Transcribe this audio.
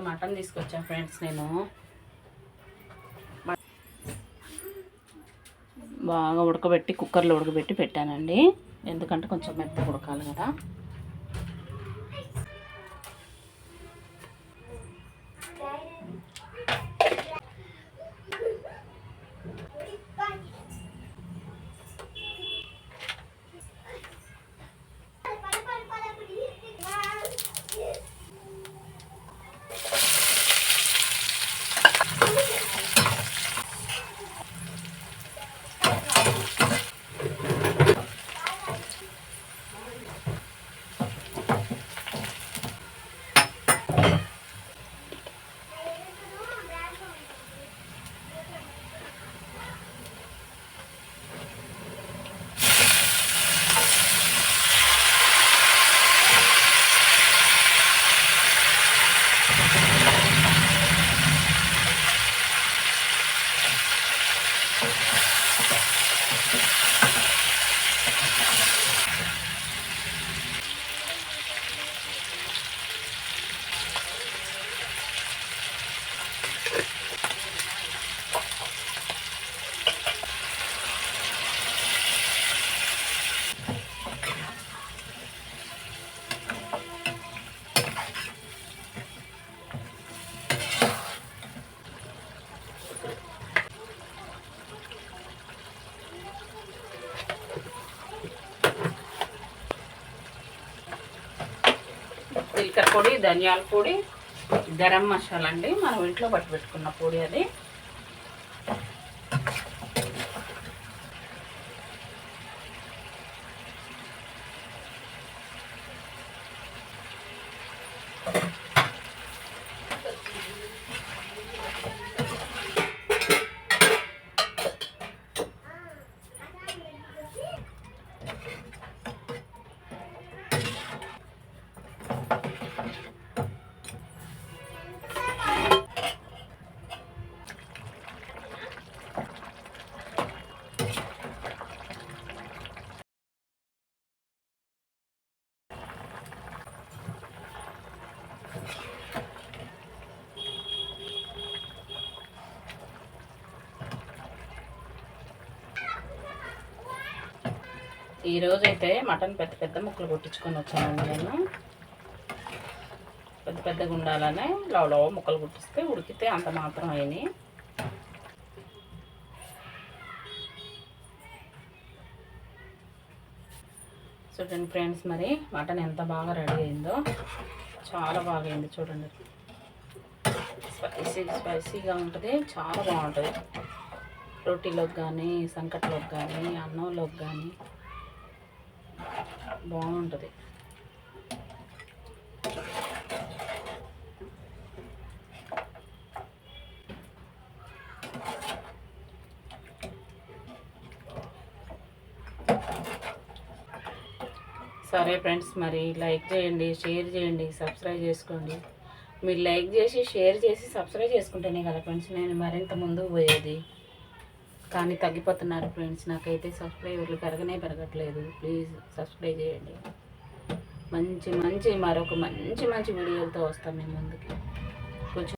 Mutton తీసుకొచ్చాను friends. నేను బాగా ఉడకబెట్టి కుక్కర్లో ఉడకబెట్టి పెట్టానండి. ఎందుకంటే కొంచెం మెత్తగా ఉడకాలి కదా. జీలకర్ర పొడి, ధనియాల పొడి, గరం మసాలా అండి. మనం ఇంట్లో పట్టి పెట్టుకున్న పొడి అది. ఈరోజైతే మటన్ పెద్ద పెద్ద ముక్కలు కొట్టించుకొని వచ్చానండి. నేను పెద్ద పెద్దగా ఉండాలనే లవ ముక్కలు కుట్టిస్తే ఉడికితే అంత మాత్రం అయినాయి. చూడండి ఫ్రెండ్స్, మరి మటన్ ఎంత బాగా రెడీ అయిందో. చాలా బాగా అయింది చూడండి. స్పైసీగా ఉంటుంది, చాలా బాగుంటుంది. రోటీలోకి కానీ, సంకట్లోకి కానీ, అన్నంలోకి కానీ బాగుంటుంది. సరే ఫ్రెండ్స్, మరి లైక్ చేయండి, షేర్ చేయండి, సబ్స్క్రైబ్ చేసుకోండి. మీరు లైక్ చేసి, షేర్ చేసి, సబ్స్క్రైబ్ చేసుకుంటేనే కదా ఫ్రెండ్స్ నేను మరింత ముందుకు పోయేది. కానీ తగ్గిపోతున్నారు ఫ్రెండ్స్. నాకైతే సబ్స్క్రైబర్లు పెరగట్లేదు. ప్లీజ్ సబ్స్క్రైబ్ చేయండి. మరొక మంచి వీడియోలతో వస్తాం మేము ముందుకి. కొంచెం